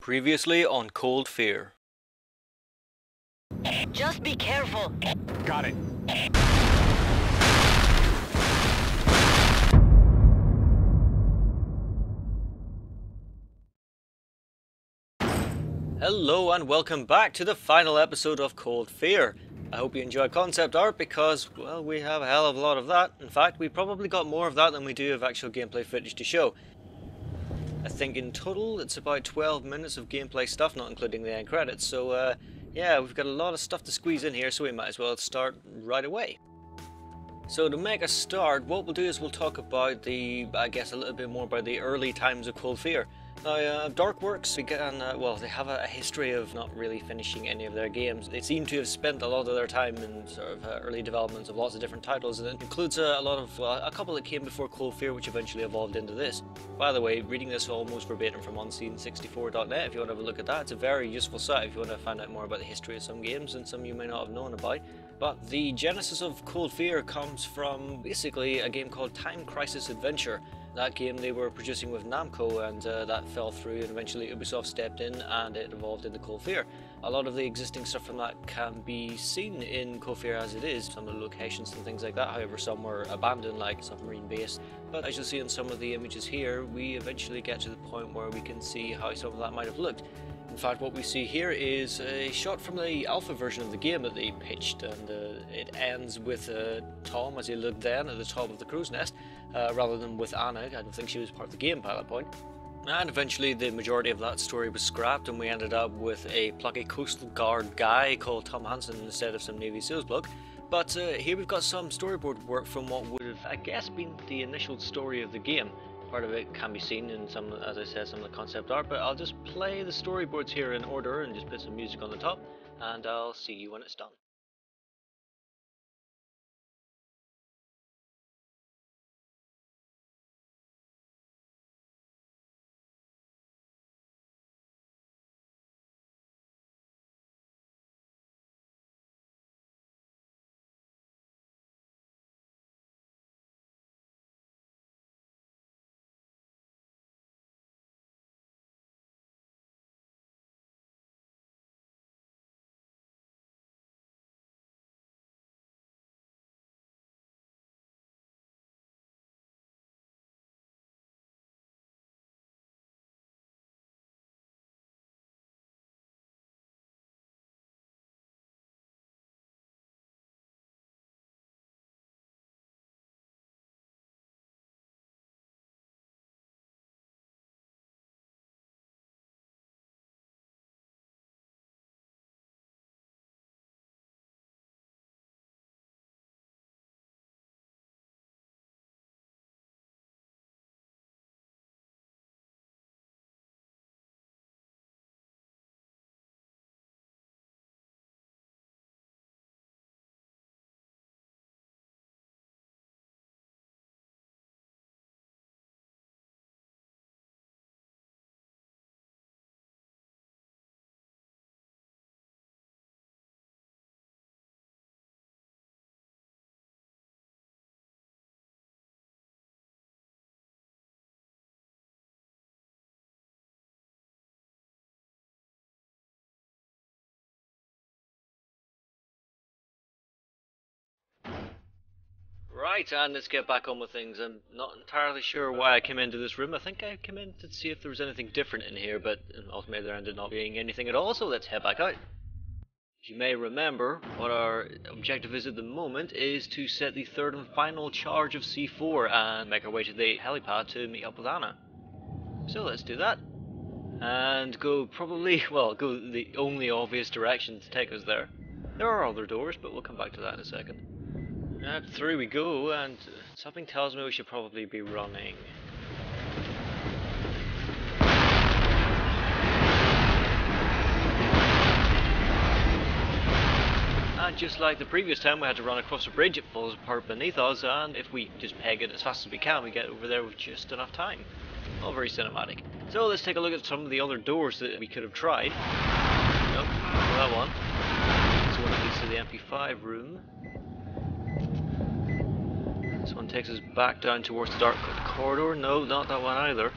Previously on Cold Fear. Just be careful. Got it. Hello and welcome back to the final episode of Cold Fear. I hope you enjoy concept art because, well, we have a hell of a lot of that. In fact, we probably got more of that than we do of actual gameplay footage to show. I think in total it's about 12 minutes of gameplay stuff, not including the end credits, so yeah, we've got a lot of stuff to squeeze in here, so we might as well start right away. So to make a start, what we'll do is we'll talk about I guess a little bit more about the early times of Cold Fear. Now, Darkworks began, well, they have a history of not really finishing any of their games. They seem to have spent a lot of their time in sort of early developments of lots of different titles, and it includes a lot of, a couple that came before Cold Fear, which eventually evolved into this. By the way, reading this almost verbatim from unseen64.net, if you want to have a look at that, it's a very useful site if you want to find out more about the history of some games and some you may not have known about. But the genesis of Cold Fear comes from basically a game called Time Crisis Adventure. That game they were producing with Namco, and that fell through, and eventually Ubisoft stepped in and it evolved into Cold Fear. A lot of the existing stuff from that can be seen in Cold Fear as it is, some of the locations and things like that, however some were abandoned, like submarine base. But as you'll see in some of the images here, we eventually get to the point where we can see how some of that might have looked. In fact, what we see here is a shot from the alpha version of the game that they pitched, and it ends with Tom as he looked then at the top of the crow's nest, rather than with Anna. I don't think she was part of the game by that point. And eventually the majority of that story was scrapped, and we ended up with a plucky coastal guard guy called Tom Hansen instead of some Navy SEALs bloke. But here we've got some storyboard work from what would have, I guess, been the initial story of the game. Part of it can be seen in some, as I said, some of the concept art, but I'll just play the storyboards here in order and just put some music on the top, and I'll see you when it's done. Right, and let's get back on with things. I'm not entirely sure why I came into this room. I think I came in to see if there was anything different in here, but ultimately there ended up not being anything at all, so let's head back out. As you may remember, what our objective is at the moment is to set the third and final charge of C4 and make our way to the helipad to meet up with Anna. So let's do that. And go probably, well, go the only obvious direction to take us there. There are other doors, but we'll come back to that in a second. And through we go, and something tells me we should probably be running. And just like the previous time we had to run across a bridge, it falls apart beneath us, and if we just peg it as fast as we can, we get over there with just enough time. All very cinematic. So let's take a look at some of the other doors that we could have tried. Nope, not that one. This one leads to the MP5 room. This one takes us back down towards the dark corridor. No, not that one either.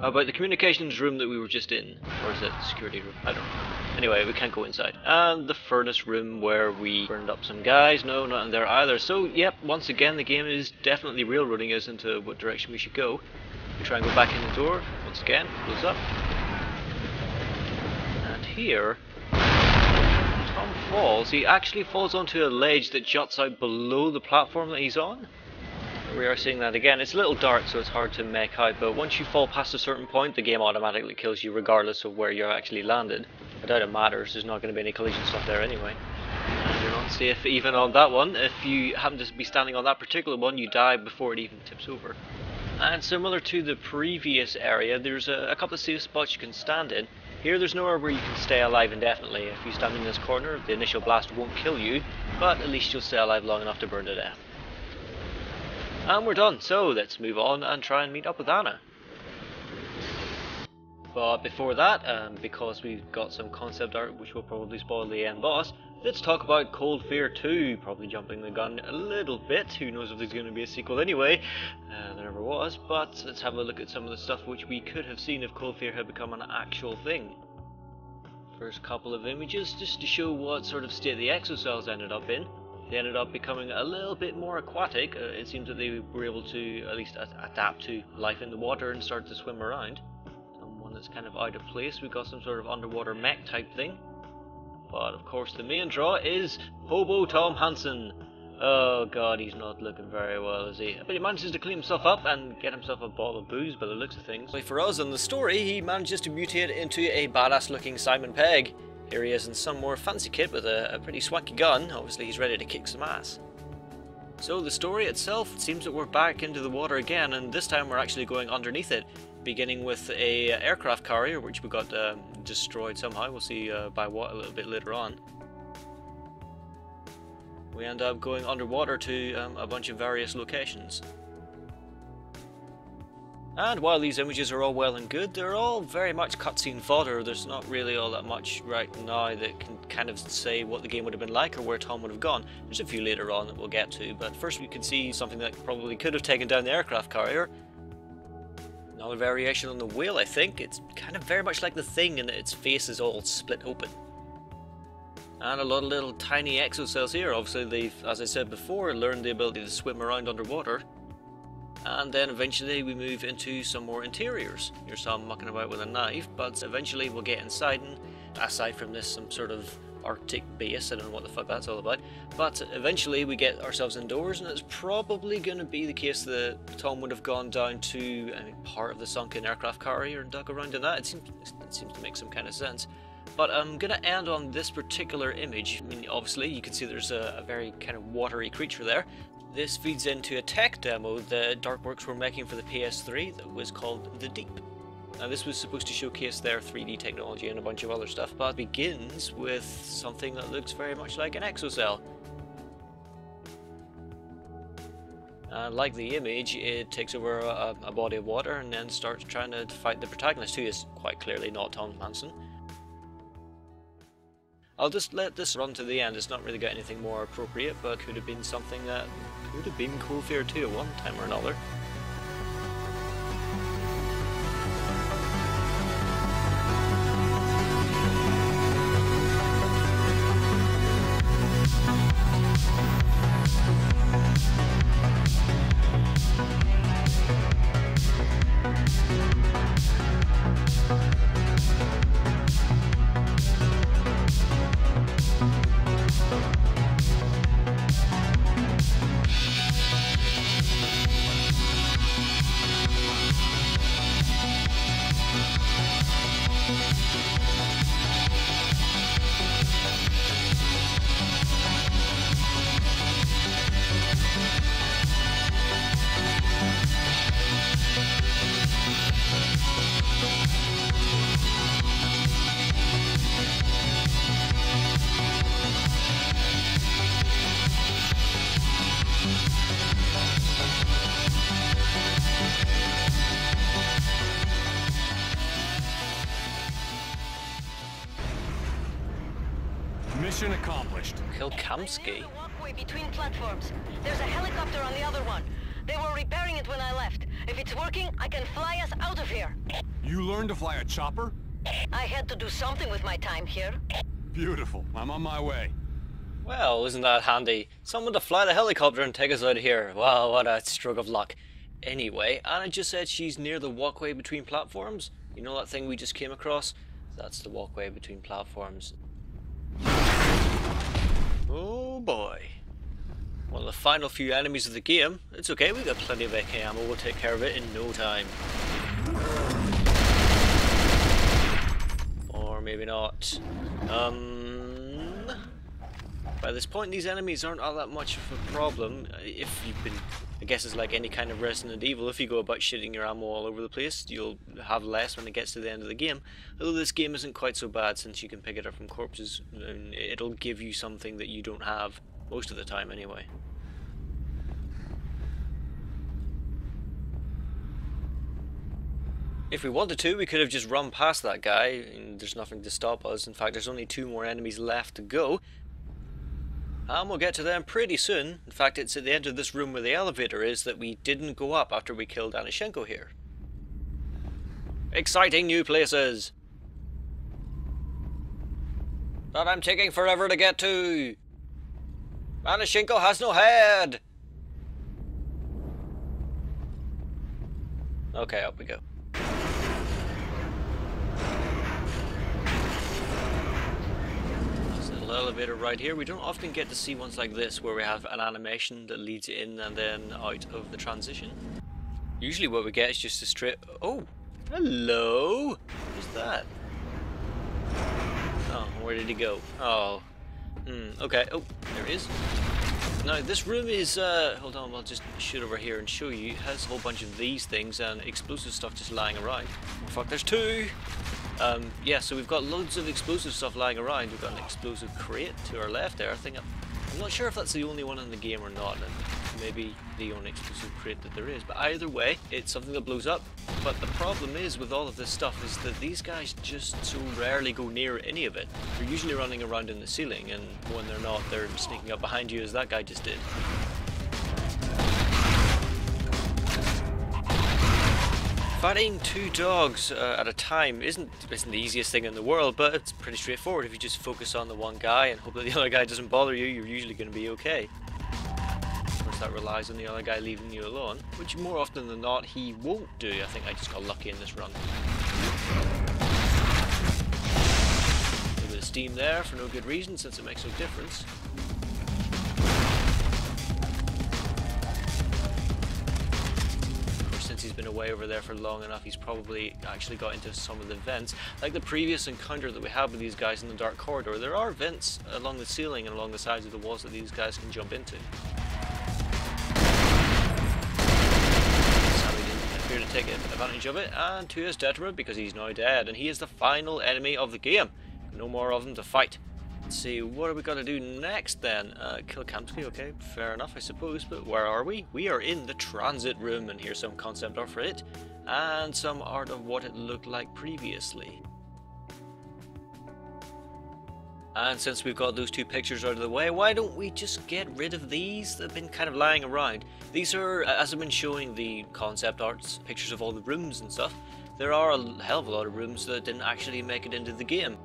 About the communications room that we were just in. Or is it the security room? I don't know. Anyway, we can't go inside. And the furnace room where we burned up some guys. No, not in there either. So, yep, once again, the game is definitely railroading us into what direction we should go. We try and go back in the door. Once again, close up. And here, Tom falls. He actually falls onto a ledge that juts out below the platform that he's on. We are seeing that again. It's a little dark, so it's hard to make out, but once you fall past a certain point, the game automatically kills you regardless of where you're actually landed. I doubt it matters, there's not going to be any collision stuff there anyway. And you're not safe even on that one. If you happen to be standing on that particular one, you die before it even tips over. And similar to the previous area, there's a couple of safe spots you can stand in. Here there's nowhere where you can stay alive indefinitely. If you stand in this corner, the initial blast won't kill you, but at least you'll stay alive long enough to burn to death. And we're done, so let's move on and try and meet up with Anna. But before that, because we've got some concept art which will probably spoil the end boss, let's talk about Cold Fear 2, probably jumping the gun a little bit. Who knows if there's going to be a sequel anyway, there never was, but let's have a look at some of the stuff which we could have seen if Cold Fear had become an actual thing. First couple of images, just to show what sort of state the exocells ended up in. They ended up becoming a little bit more aquatic. It seems that they were able to at least adapt to life in the water and start to swim around. One that's kind of out of place. We've got some sort of underwater mech type thing. But of course the main draw is Hobo Tom Hansen. Oh god, he's not looking very well, is he? But he manages to clean himself up and get himself a bottle of booze by the looks of things. For us in the story, he manages to mutate into a badass looking Simon Pegg. Here he is in some more fancy kit with a pretty swanky gun. Obviously he's ready to kick some ass. So the story itself, it seems that we're back into the water again, and this time we're actually going underneath it. Beginning with a aircraft carrier, which we got destroyed somehow. We'll see by what a little bit later on. We end up going underwater to a bunch of various locations. And while these images are all well and good, they're all very much cutscene fodder. There's not really all that much right now that can kind of say what the game would have been like or where Tom would have gone. There's a few later on that we'll get to, but first we can see something that probably could have taken down the aircraft carrier. Another variation on the whale, I think. It's kind of very much like the Thing in that its face is all split open. And a lot of little tiny exocells here. Obviously they've, as I said before, learned the ability to swim around underwater. And then eventually we move into some more interiors. Here's some mucking about with a knife, but eventually we'll get inside, and aside from this, some sort of Arctic base. I don't know what the fuck that's all about. But eventually we get ourselves indoors, and it's probably going to be the case that Tom would have gone down to part of the sunken aircraft carrier and dug around in that. It seems to make some kind of sense. But I'm going to end on this particular image. I mean, obviously you can see there's a very kind of watery creature there. This feeds into a tech demo that Darkworks were making for the PS3 that was called The Deep. Now this was supposed to showcase their 3D technology and a bunch of other stuff, but begins with something that looks very much like an exocell. And like the image, it takes over a body of water and then starts trying to fight the protagonist, who is quite clearly not Tom Hansen. I'll just let this run to the end. It's not really got anything more appropriate, but could have been something that could have been Cold Fear 2 at one time or another. Mission accomplished. Kill Kamsky? Walkway between platforms. There's a helicopter on the other one. They were repairing it when I left. If it's working, I can fly us out of here. You learned to fly a chopper? I had to do something with my time here. Beautiful. I'm on my way. Well, isn't that handy? Someone to fly the helicopter and take us out of here. Wow, what a stroke of luck. Anyway, Anna just said she's near the walkway between platforms. You know that thing we just came across? That's the walkway between platforms. Oh boy. One of the final few enemies of the game. It's okay, we've got plenty of AK ammo, we'll take care of it in no time. Or maybe not. By this point these enemies aren't all that much of a problem. If you've been, I guess it's like any kind of Resident Evil, if you go about shitting your ammo all over the place, you'll have less when it gets to the end of the game. Although this game isn't quite so bad since you can pick it up from corpses, and it'll give you something that you don't have, most of the time anyway. If we wanted to, we could have just run past that guy, and there's nothing to stop us. In fact, there's only 2 more enemies left to go. And we'll get to them pretty soon. In fact, it's at the end of this room where the elevator is that we didn't go up after we killed Anashenko here. Exciting new places! But I'm taking forever to get to! Anashenko has no head! Okay, up we go. Elevator right here. We don't often get to see ones like this where we have an animation that leads in and then out of the transition. Usually what we get is just a straight... Oh! Hello! Who's that? Oh, where did he go? Oh. Okay. Oh, there he is. Now this room is... hold on, I'll just shoot over here and show you. It has a whole bunch of these things and explosive stuff just lying around. Oh fuck, there's 2! Yeah, so we've got loads of explosive stuff lying around. We've got an explosive crate to our left there. I think I'm not sure if that's the only one in the game or not, and maybe the only explosive crate that there is. But either way, it's something that blows up. But the problem is with all of this stuff is that these guys just so rarely go near any of it. They're usually running around in the ceiling, and when they're not, they're sneaking up behind you as that guy just did. Fighting 2 dogs at a time isn't the easiest thing in the world, but it's pretty straightforward. If you just focus on the one guy and hope that the other guy doesn't bother you, you're usually going to be okay. Of course, that relies on the other guy leaving you alone, which more often than not he won't do. I think I just got lucky in this run. A little bit of steam there for no good reason, since it makes no difference. Since he's been away over there for long enough, he's probably actually got into some of the vents. Like the previous encounter that we had with these guys in the dark corridor, there are vents along the ceiling and along the sides of the walls that these guys can jump into. Sadly didn't appear to take advantage of it, and to his detriment, because he's now dead, and he is the final enemy of the game. No more of them to fight. Let's see, what are we going to do next then? Kill Kamsky, okay, fair enough I suppose, but where are we? We are in the transit room, and here's some concept art for it, and some art of what it looked like previously. And since we've got those 2 pictures out of the way, why don't we just get rid of these that have been kind of lying around? These are, as I've been showing the concept arts, pictures of all the rooms and stuff, there are a hell of a lot of rooms that didn't actually make it into the game.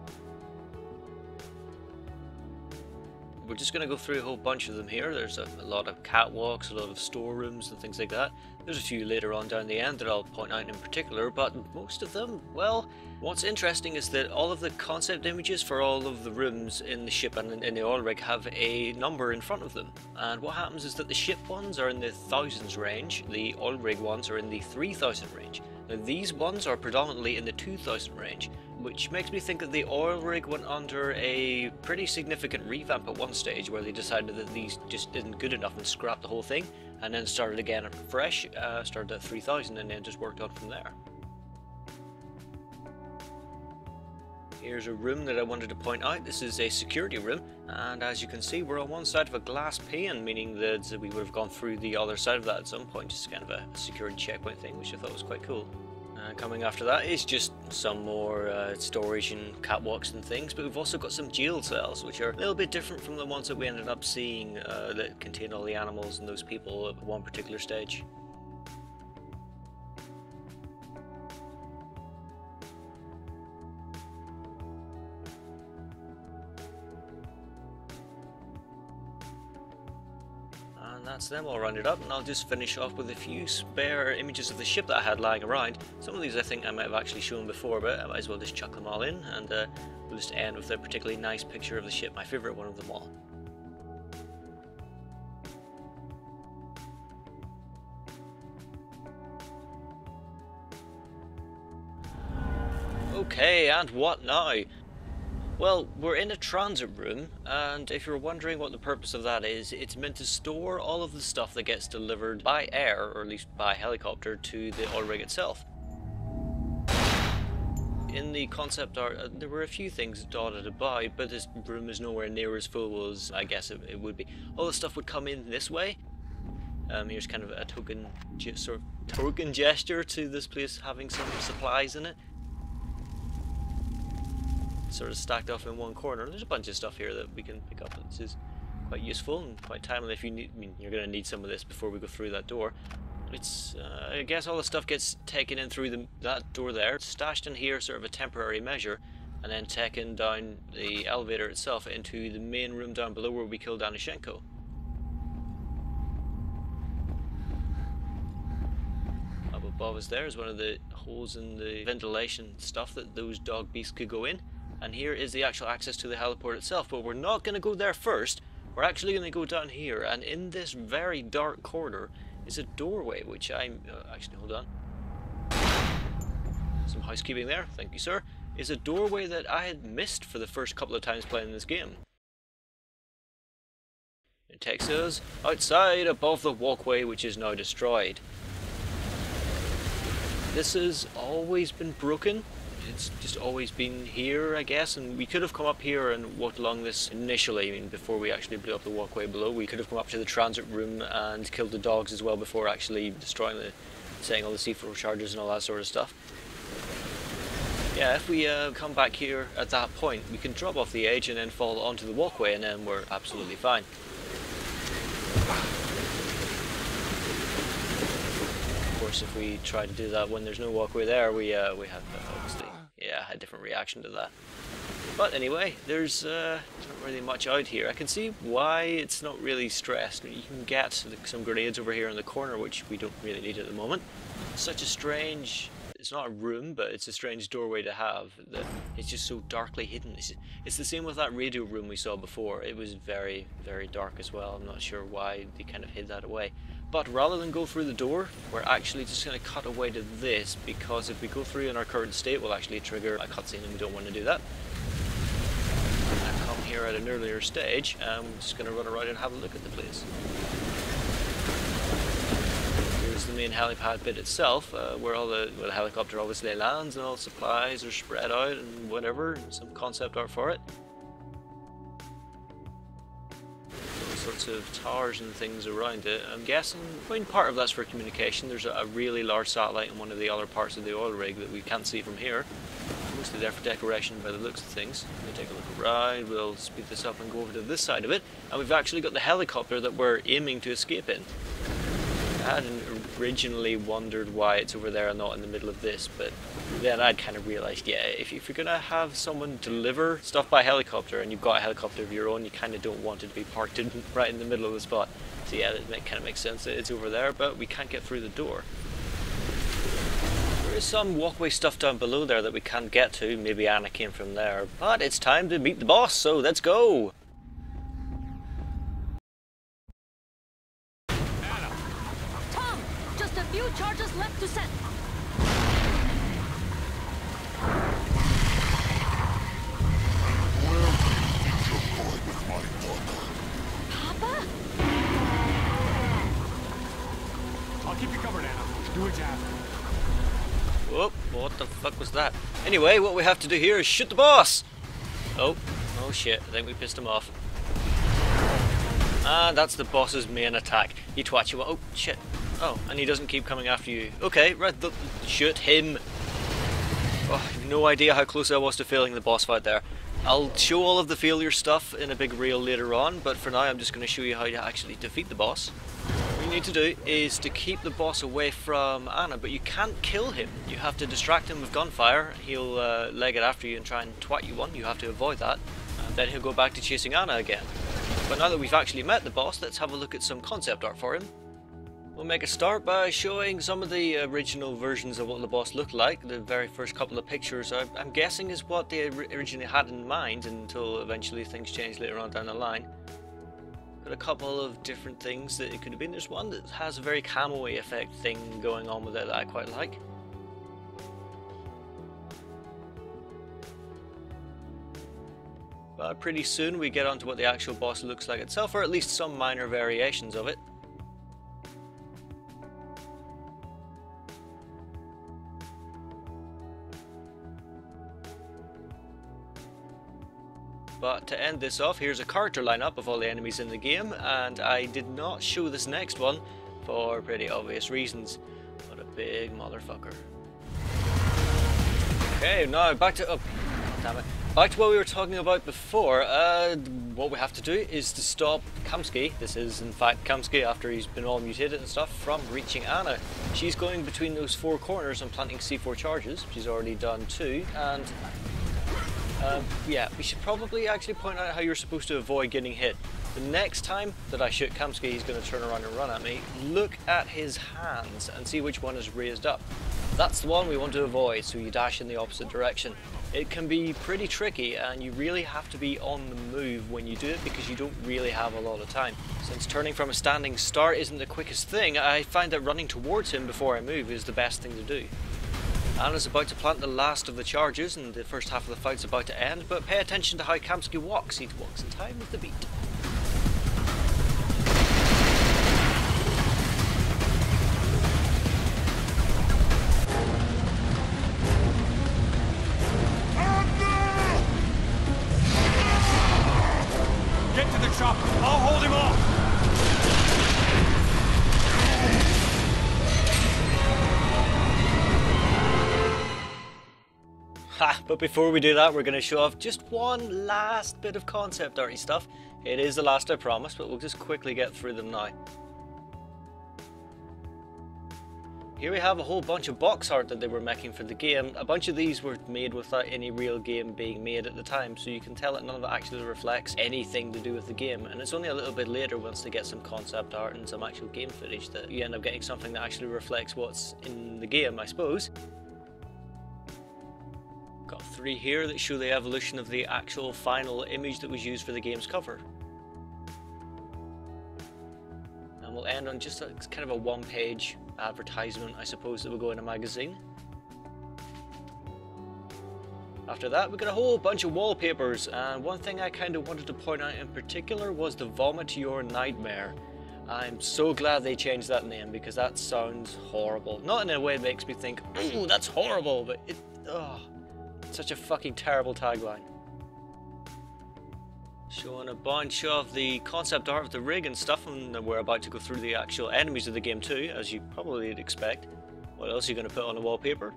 We're just going to go through a whole bunch of them here. There's a lot of catwalks, a lot of storerooms and things like that. There's a few later on down the end that I'll point out in particular, but most of them, well, what's interesting is that all of the concept images for all of the rooms in the ship and in the oil rig have a number in front of them. And what happens is that the ship ones are in the thousands range, the oil rig ones are in the 3000 range. Now these ones are predominantly in the 2000 range, which makes me think that the oil rig went under a pretty significant revamp at one stage where they decided that these just isn't good enough and scrapped the whole thing, and then started again fresh, started at 3000 and then just worked on from there. Here's a room that I wanted to point out. This is a security room, and as you can see we're on one side of a glass pane, meaning that we would have gone through the other side of that at some point, just kind of a security checkpoint thing, which I thought was quite cool. Coming after that is just some more storage and catwalks and things, but we've also got some jail cells, which are a little bit different from the ones that we ended up seeing that contain all the animals and those people at one particular stage. And that's them all rounded up, and I'll just finish off with a few spare images of the ship that I had lying around. Some of these I think I might have actually shown before, but I might as well just chuck them all in, and we'll just end with a particularly nice picture of the ship, my favourite one of them all. Okay, and what now? Well, we're in a transit room, and if you're wondering what the purpose of that is, it's meant to store all of the stuff that gets delivered by air, or at least by helicopter, to the oil rig itself. In the concept art, there were a few things dotted about, but this room is nowhere near as full as I guess it would be. All the stuff would come in this way. Here's kind of a token gesture to this place having some supplies in it. Sort of stacked off in one corner. There's a bunch of stuff here that we can pick up. This is quite useful and quite timely if you need. I mean, you're going to need some of this before we go through that door. It's I guess all the stuff gets taken in through that door there, stashed in here, sort of a temporary measure, and then taken down the elevator itself into the main room down below where we killed Danishenko. Up above us there is one of the holes in the ventilation stuff that those dog beasts could go in. And here is the actual access to the heliport itself, but we're not going to go there first. We're actually going to go down here, and in this very dark corner is a doorway, which I'm... actually, hold on. Some housekeeping there, thank you sir. Is a doorway that I had missed for the first couple of times playing this game. It takes us outside above the walkway, which is now destroyed. This has always been broken. It's just always been here, I guess, and we could have come up here and walked along this initially. I mean, before we actually blew up the walkway below. We could have come up to the transit room and killed the dogs as well before actually destroying setting all the C4 charges and all that sort of stuff. Yeah, if we come back here at that point, we can drop off the edge and then fall onto the walkway, and then we're absolutely fine. Of course, if we try to do that when there's no walkway there, we have obviously, yeah, a different reaction to that. But anyway, there's not really much out here. I can see why it's not really stressed. You can get some grenades over here in the corner, which we don't really need at the moment. It's such a strange... It's not a room, but it's a strange doorway to have. That it's just so darkly hidden. It's the same with that radio room we saw before. It was very, very dark as well. I'm not sure why they kind of hid that away. But rather than go through the door, we're actually just going to cut away to this, because if we go through in our current state, we'll actually trigger a cutscene, and we don't want to do that. And come here at an earlier stage, and I'm just going to run around and have a look at the place. Here's the main helipad bit itself, where all the helicopter obviously lands, and all supplies are spread out and whatever, and some concept art for it. Sorts of towers and things around it. I'm guessing, I mean, part of that's for communication. There's a really large satellite in one of the other parts of the oil rig that we can't see from here. Mostly there for decoration by the looks of things. We'll take a look around, we'll speed this up and go over to this side of it, and we've actually got the helicopter that we're aiming to escape in. I hadn't originally wondered why it's over there and not in the middle of this, but then I'd kind of realised, yeah, if you're going to have someone deliver stuff by helicopter and you've got a helicopter of your own, you kind of don't want it to be parked right in the middle of the spot. So yeah, that kind of makes sense that it's over there, but we can't get through the door. There is some walkway stuff down below there that we can't get to. Maybe Anna came from there, but it's time to meet the boss, so let's go! Just a few charges left to set. Papa? I'll keep you covered, Anna. Do what you have to. Whoop, what the fuck was that? Anyway, what we have to do here is shoot the boss! Oh shit, I think we pissed him off. Ah, that's the boss's main attack. You twat, you... Oh, shit. Oh, and he doesn't keep coming after you. Okay, right, shoot him. Oh, I have no idea how close I was to failing the boss fight there. I'll show all of the failure stuff in a big reel later on, but for now I'm just going to show you how to actually defeat the boss. What you need to do is to keep the boss away from Anna, but you can't kill him. You have to distract him with gunfire. He'll leg it after you and try and twat you one. You have to avoid that. And then he'll go back to chasing Anna again. But now that we've actually met the boss, let's have a look at some concept art for him. We'll make a start by showing some of the original versions of what the boss looked like. The very first couple of pictures, I'm guessing, is what they originally had in mind until eventually things changed later on down the line. Got a couple of different things that it could have been. There's one that has a very camo-y effect thing going on with it that I quite like. But pretty soon we get onto what the actual boss looks like itself, or at least some minor variations of it. But to end this off, here's a character lineup of all the enemies in the game, and I did not show this next one for pretty obvious reasons. What a big motherfucker. Okay, now back to... oh, damn it. Back to what we were talking about before. What we have to do is to stop Kamsky, this is in fact Kamsky after he's been all mutated and stuff, from reaching Anna. She's going between those four corners and planting C4 charges. She's already done 2, and yeah, we should probably actually point out how you're supposed to avoid getting hit. The next time that I shoot Kamsky, he's going to turn around and run at me. Look at his hands and see which one is raised up. That's the one we want to avoid, so you dash in the opposite direction. It can be pretty tricky, and you really have to be on the move when you do it because you don't really have a lot of time. Since turning from a standing start isn't the quickest thing, I find that running towards him before I move is the best thing to do. Anna's about to plant the last of the charges and the first half of the fight's about to end, but pay attention to how Kamsky walks. He walks in time with the beat. Get to the chopper. I'll hold him off. Ha! But before we do that, we're going to show off just one last bit of concept arty stuff. It is the last, I promise, but we'll just quickly get through them now. Here we have a whole bunch of box art that they were making for the game. A bunch of these were made without any real game being made at the time, so you can tell that none of it actually reflects anything to do with the game. And it's only a little bit later, once they get some concept art and some actual game footage, that you end up getting something that actually reflects what's in the game, I suppose. Got 3 here that show the evolution of the actual final image that was used for the game's cover. And we'll end on just kind of a one-page advertisement, I suppose, that will go in a magazine. After that, we got a whole bunch of wallpapers, and one thing I kind of wanted to point out in particular was the Vomit Your Nightmare. I'm so glad they changed that name because that sounds horrible. Not in a way that makes me think, ooh, that's horrible, but it, such a fucking terrible tagline. Showing a bunch of the concept art of the rig and stuff, and we're about to go through the actual enemies of the game too, as you probably would expect. What else are you going to put on the wallpaper?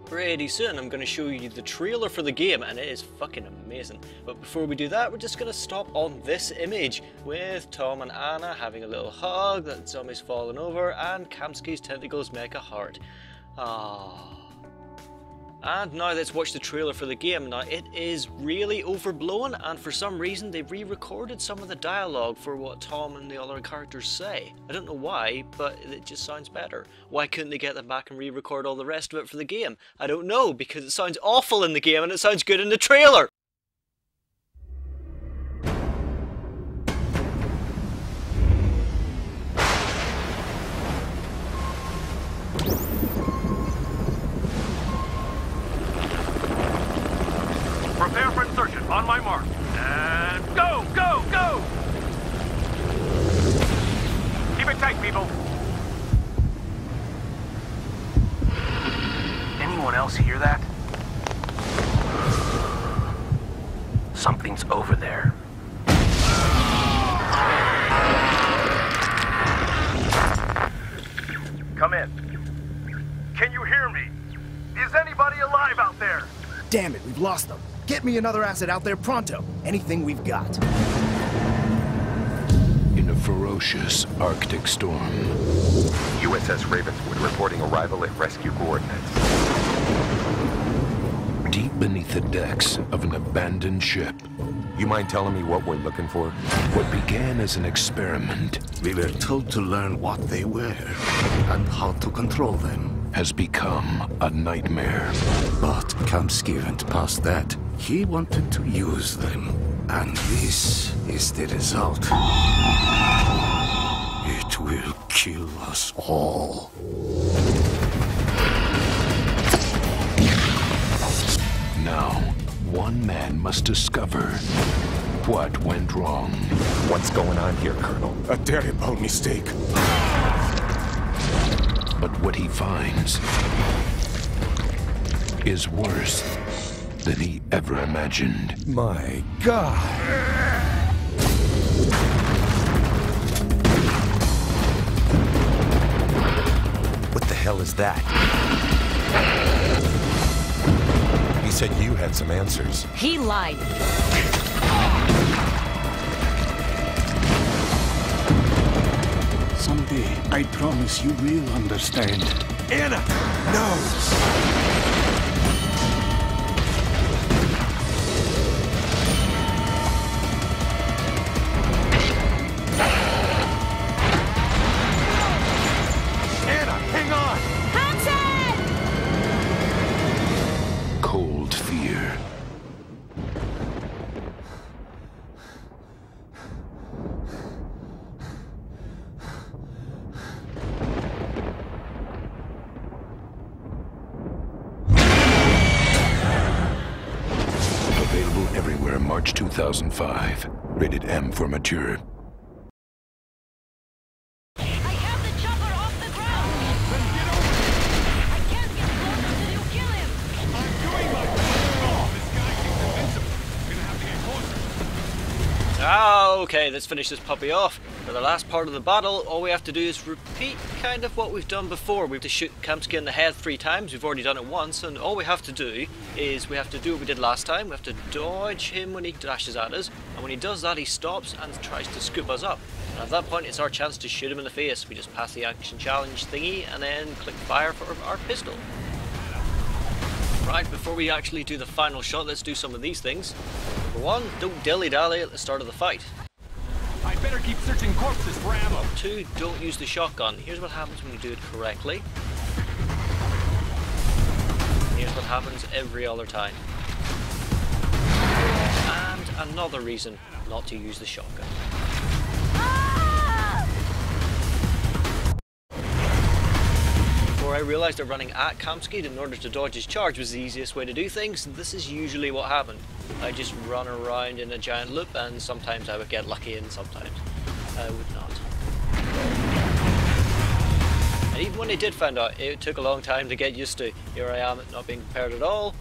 Pretty soon I'm going to show you the trailer for the game, and it is fucking amazing. But before we do that, we're just going to stop on this image with Tom and Anna having a little hug, that zombie's falling over, and Kamsky's tentacles make a heart. Ah. And now let's watch the trailer for the game. Now, it is really overblown, and for some reason they re-recorded some of the dialogue for what Tom and the other characters say. I don't know why, but it just sounds better. Why couldn't they get them back and re-record all the rest of it for the game? I don't know, because it sounds awful in the game and it sounds good in the trailer! Prepare for insertion. On my mark. And go, go, go! Keep it tight, people. Anyone else hear that? Something's over there. Come in. Can you hear me? Is anybody alive out there? Damn it, we've lost them. Get me another asset out there pronto. Anything we've got. In a ferocious Arctic storm. USS Ravenswood reporting arrival at rescue coordinates. deep beneath the decks of an abandoned ship. You mind telling me what we're looking for? What began as an experiment We were told to learn what they were and how to control them. has become a nightmare. But Kamsky went past that. He wanted to use them. And this is the result. It will kill us all. Now, one man must discover what went wrong. What's going on here, Colonel? A terrible mistake. But what he finds is worse than he ever imagined. My God! What the hell is that? He said you had some answers. He lied. Someday, I promise you will understand. Anna! No! Anna, hang on! Hansen! Cold fear. Available everywhere March 2005. Rated M for mature. I have the chopper off the ground! Then get over here! I can't get closer till you kill him! I'm doing my best. Oh, this guy seems invincible. Gonna have to get closer. Okay, let's finish this puppy off. For the last part of the battle, all we have to do is repeat kind of what we've done before. We have to shoot Kamsky in the head 3 times. We've already done it once, and all we have to do is we have to do what we did last time. We have to dodge him when he dashes at us, and when he does that, he stops and tries to scoop us up. And at that point, it's our chance to shoot him in the face. We just pass the action challenge thingy, and then click fire for our pistol. Right, before we actually do the final shot, let's do some of these things. Number 1, don't dilly-dally at the start of the fight. I better keep searching corpses for ammo. 2, don't use the shotgun. Here's what happens when you do it correctly. Here's what happens every other time. And another reason not to use the shotgun. Before I realised that running at Kamsky in order to dodge his charge was the easiest way to do things, this is usually what happened. I just run around in a giant loop, and sometimes I would get lucky and sometimes I would not. And even when I did find out, it took a long time to get used to. Here I am not being prepared at all,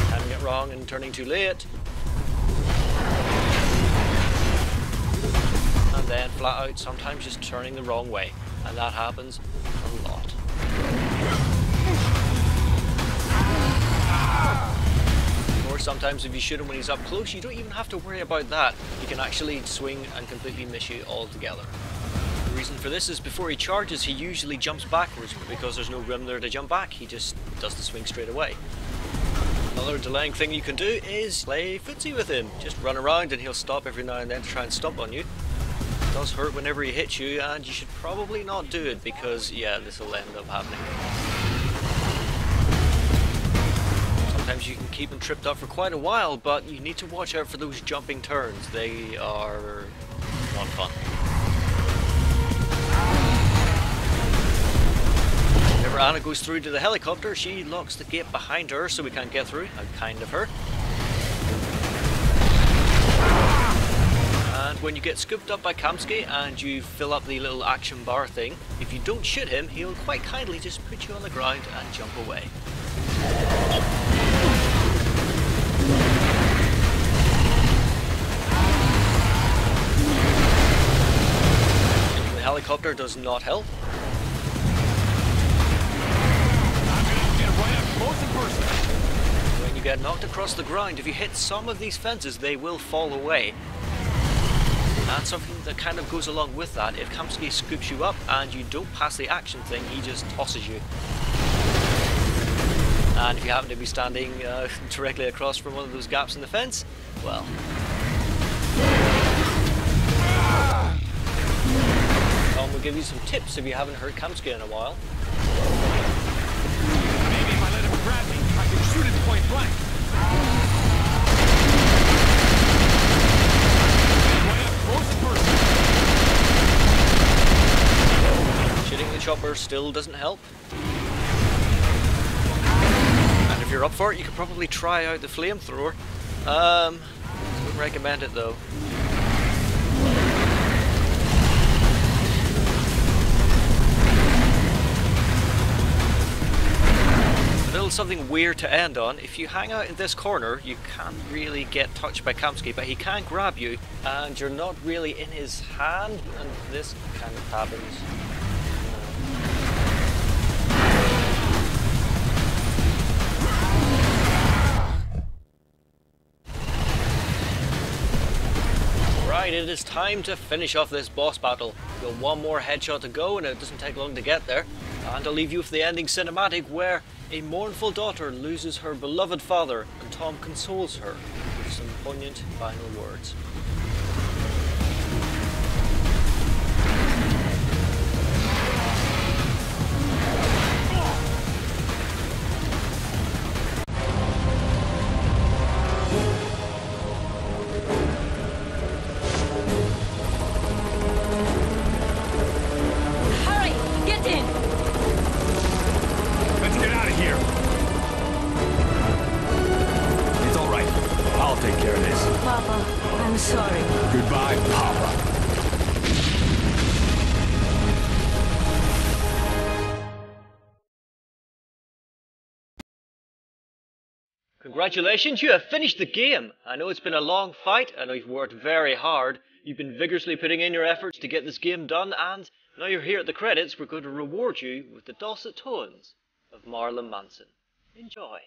having it wrong and turning too late. And then flat out sometimes just turning the wrong way, and that happens a lot. Or sometimes if you shoot him when he's up close, you don't even have to worry about that. He can actually swing and completely miss you altogether. The reason for this is before he charges, he usually jumps backwards, but because there's no room there to jump back, he just does the swing straight away. Another delaying thing you can do is play footsie with him. Just run around and he'll stop every now and then to try and stomp on you. It does hurt whenever he hits you, and you should probably not do it because, yeah, this will end up happening. Sometimes you can keep him tripped up for quite a while, but you need to watch out for those jumping turns. They are not fun. Whenever Anna goes through to the helicopter, she locks the gate behind her so we can't get through. How kind of her. And when you get scooped up by Kamsky and you fill up the little action bar thing, if you don't shoot him, he'll quite kindly just put you on the ground and jump away. The helicopter does not help. When you get knocked across the ground, if you hit some of these fences, they will fall away. And something that kind of goes along with that, if Kamsky scoops you up and you don't pass the action thing, he just tosses you. And if you happen to be standing directly across from one of those gaps in the fence, well... Tom will give you some tips if you haven't heard Kamsky in a while. Maybe if I let him grab me, I can shoot him point blank. Right up close first. Shooting the chopper still doesn't help. And if you're up for it, you could probably try out the flamethrower. Wouldn't recommend it though. A little something weird to end on. If you hang out in this corner, you can't really get touched by Kamsky, but he can grab you, and you're not really in his hand, and this kind of happens. Right, it is time to finish off this boss battle. We've got one more headshot to go, and it doesn't take long to get there. And I'll leave you with the ending cinematic where a mournful daughter loses her beloved father, and Tom consoles her with some poignant final words. Hurry! Get in! Let's get out of here. It's all right. I'll take care of this. Papa, I'm sorry. Goodbye, Papa. Congratulations, you have finished the game! I know it's been a long fight, I know you've worked very hard, you've been vigorously putting in your efforts to get this game done, and now you're here at the credits, we're going to reward you with the dulcet tones of Marilyn Manson. Enjoy.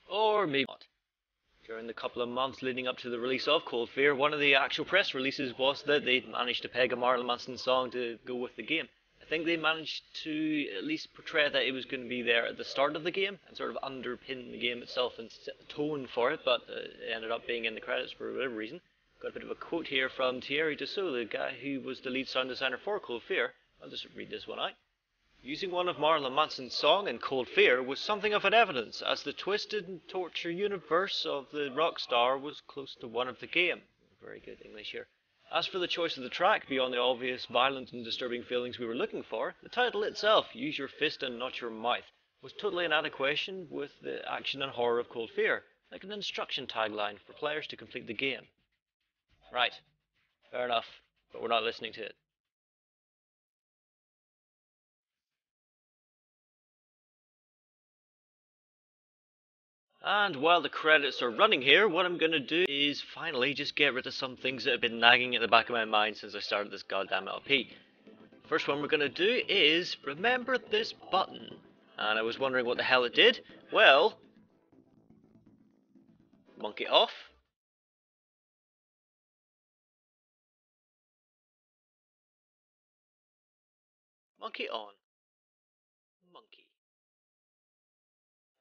Or maybe not. During the couple of months leading up to the release of Cold Fear, one of the actual press releases was that they'd managed to peg a Marilyn Manson song to go with the game. I think they managed to at least portray that it was going to be there at the start of the game and sort of underpin the game itself and set the tone for it, but it ended up being in the credits for whatever reason. Got a bit of a quote here from Thierry Dussault, the guy who was the lead sound designer for Cold Fear. I'll just read this one out. Using one of Marilyn Manson's song in Cold Fear was something of an evidence, as the twisted and torture universe of the rock star was close to one of the game. Very good English here. As for the choice of the track, beyond the obvious violent and disturbing feelings we were looking for, the title itself, Use Your Fist and Not Your Mouth, was totally in adequation with the action and horror of Cold Fear, like an instruction tagline for players to complete the game. Right, fair enough, but we're not listening to it. And while the credits are running here, what I'm going to do is finally just get rid of some things that have been nagging at the back of my mind since I started this goddamn LP. First one we're going to do is remember this button. And I was wondering what the hell it did. Well, monkey off. Monkey on. Monkey.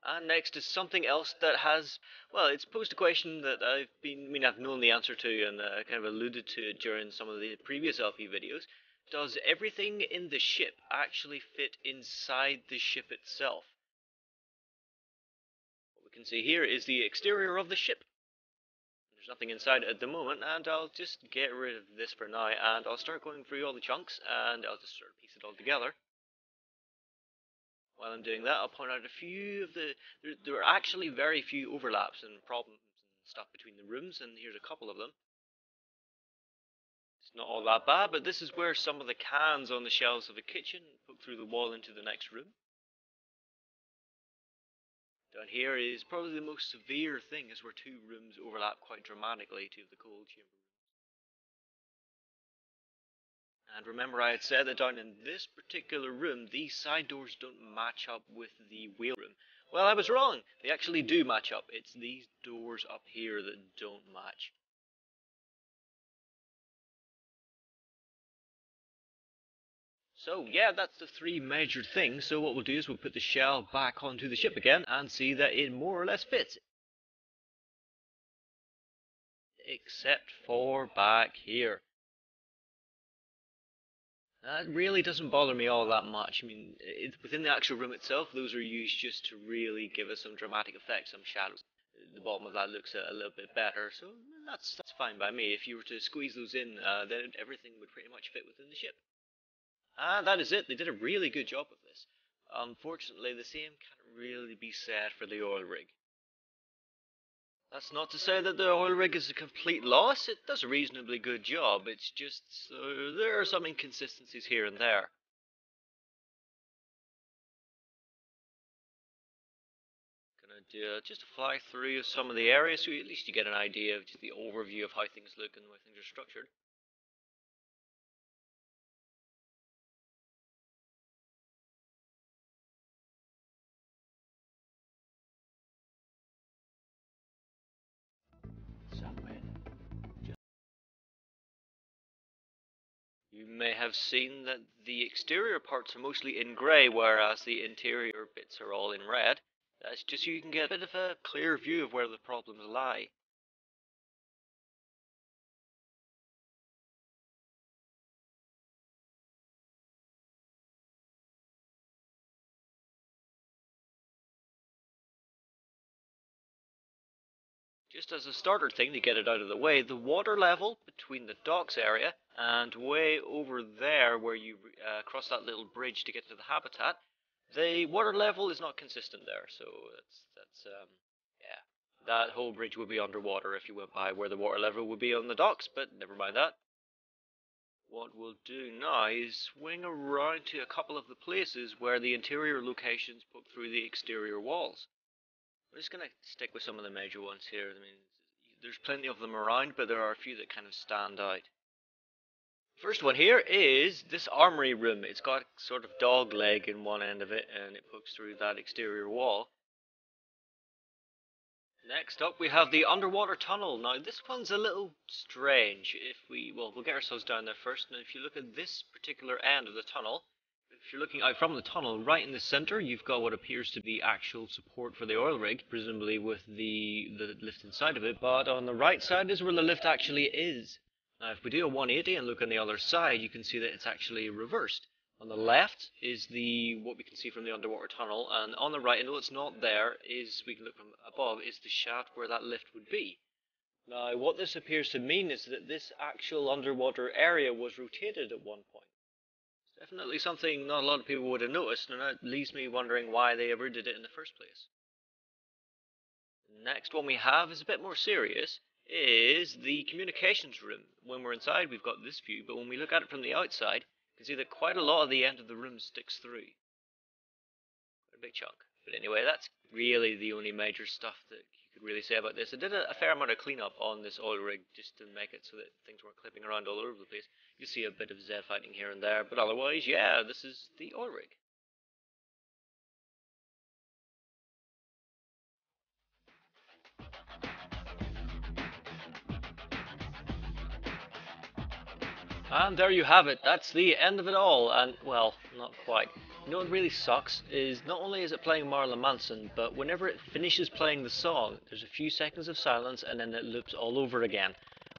And next is something else that has, well, it's posed a question that I've known the answer to and kind of alluded to it during some of the previous LP videos. Does everything in the ship actually fit inside the ship itself? What we can see here is the exterior of the ship. There's nothing inside it at the moment, and I'll just get rid of this for now, and I'll start going through all the chunks, and I'll just sort of piece it all together. While I'm doing that, I'll point out a few of the... There are actually very few overlaps and problems and stuff between the rooms, and here's a couple of them. It's not all that bad, but this is where some of the cans on the shelves of the kitchen poke through the wall into the next room. Down here is probably the most severe thing, is where two rooms overlap quite dramatically, two of the cold chamber rooms. And remember I had said that down in this particular room, these side doors don't match up with the whale room. Well, I was wrong. They actually do match up. It's these doors up here that don't match. So yeah, that's the three major things. So what we'll do is we'll put the shell back onto the ship again and see that it more or less fits. Except for back here. That really doesn't bother me all that much. I mean, within the actual room itself, those are used just to really give us some dramatic effect, some shadows. The bottom of that looks a little bit better, so that's fine by me. If you were to squeeze those in, then everything would pretty much fit within the ship. And that is it. They did a really good job of this. Unfortunately, the same can't really be said for the oil rig. That's not to say that the oil rig is a complete loss. It does a reasonably good job. It's just there are some inconsistencies here and there. Gonna do just a fly through some of the areas so at least you get an idea of just the overview of how things look and the way things are structured. You may have seen that the exterior parts are mostly in grey, whereas the interior bits are all in red. That's just so you can get a bit of a clear view of where the problems lie. Just as a starter thing to get it out of the way, the water level between the docks area and way over there where you cross that little bridge to get to the habitat, the water level is not consistent there, so yeah, that whole bridge would be underwater if you went by where the water level would be on the docks, but never mind that. What we'll do now is swing around to a couple of the places where the interior locations poke through the exterior walls. I'm just going to stick with some of the major ones here. I mean, there's plenty of them around, but there are a few that kind of stand out. First one here is this armory room. It's got sort of dog leg in one end of it, and it pokes through that exterior wall. Next up we have the underwater tunnel. Now this one's a little strange. We'll get ourselves down there first, and if you look at this particular end of the tunnel, if you're looking out from the tunnel, right in the center, you've got what appears to be actual support for the oil rig, presumably with the lift inside of it, but on the right side is where the lift actually is. Now if we do a 180 and look on the other side, you can see that it's actually reversed. On the left is what we can see from the underwater tunnel, and on the right, and though it's not there, we can look from above, is the shaft where that lift would be. Now what this appears to mean is that this actual underwater area was rotated at one point. Definitely something not a lot of people would have noticed, and that leaves me wondering why they ever did it in the first place. The next one we have is a bit more serious, is the communications room. When we're inside we've got this view, but when we look at it from the outside, you can see that quite a lot of the end of the room sticks through. Quite a big chunk. But anyway, that's really the only major stuff that you could really say about this. I did a fair amount of cleanup on this oil rig just to make it so that things weren't clipping around all over the place. You see a bit of Z fighting here and there, but otherwise, yeah, this is the oil rig. And there you have it. That's the end of it all. And, well, not quite. You know what really sucks is not only is it playing Marilyn Manson, but whenever it finishes playing the song, there's a few seconds of silence and then it loops all over again.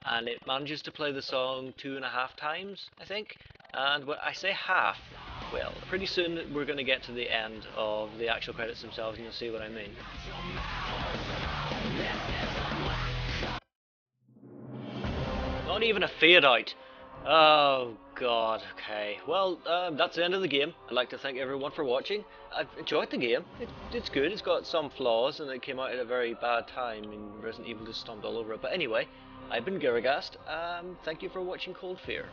And it manages to play the song 2.5 times, I think. And when I say half, well, pretty soon we're going to get to the end of the actual credits themselves and you'll see what I mean. Not even a fade out. Oh god, okay. Well, that's the end of the game. I'd like to thank everyone for watching. I've enjoyed the game. It's good. It's got some flaws and it came out at a very bad time and Resident Evil just stomped all over it. But anyway, I've been Giragast. Thank you for watching Cold Fear.